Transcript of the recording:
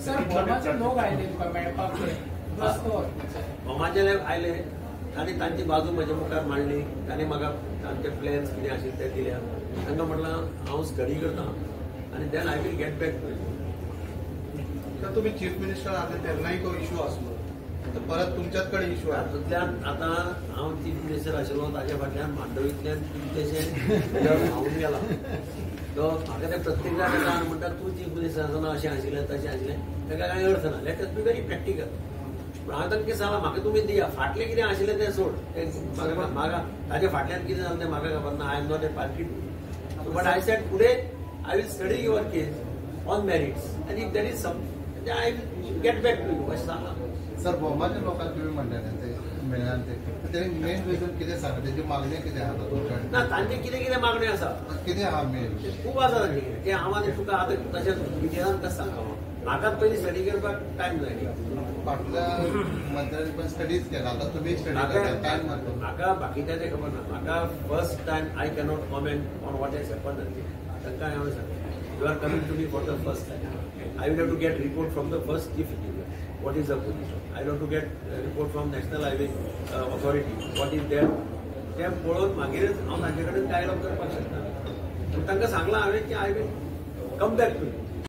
Sir भोमाचे लोक आयले तुका मेळपाक रस्तो भोमाचे लोक आयले आनी तांची बाजू म्हज्या मुखार मांडली तांणी म्हाका तांचे प्लॅन्स कितें आशिल्ले ते दिल्या तांकां म्हटलं हांव स्टडी करतां आनी then I will get back to तर तुम्ही चीफ मिनिस्टर आले तेन्नाय तो इश्यू आसलो परत तुमच्याच कडेन इश्यू आहे तातूंतल्यान आतां हांव चीफ मिनिस्टर आशिल्लो ताचे फाटल्यान मांडवींतल्यान कितेंशें हांवून गेला तो म्हाका ते प्रत्येक जाण म्हणटा तूं चीफ मिनिस्टर आसतना अशें आशिल्लें तशें आशिल्लें ताका कांय अर्थ ना let us be very practical पूण हांव तांकां कितें सांगलां म्हाका तुमी दिया फाटलें कितें आशिल्लें तें सोड म्हाका ताचे फाटल्यान कितें जालें तें म्हाका खबर ना I am not a party to but I said फुडें I will study your case on merits आनी if there is some I will get back to you अशें सांगलां सर भोमाच्या लोकांना तुम्ही म्हणटा ते मेळ्ळान ते मेन रिजन कितें सांगा तेजी मागणी कितें आहा तुमच्या ना तांचे कितें कितें मागण्यो आसा कितें आहा मेन खूब आसा तांचे ते हांव आनी तुका आतां तशें डिटेलान कशें सांगता म्हाकाच पयलीं स्टडी करपाक टायम जाय न्ही फाटल्या मंत्र्यांनी पण स्टडीज केला आता तुम्ही स्टडी करता टायम मारता म्हाका बाकीच्याचें खबर ना म्हाका first time I cannot comment on what has happen तांकां हांवें सांगलें you are coming to me for the first time I will have to get report from the first chief engineer what is the position. I want to get report from National Highway Authority. What is there? ते पळोवन मागीरच हांव तांचे कडेन dialogue करपाक शकता तांकां सांगलां हांवें की I will come back to you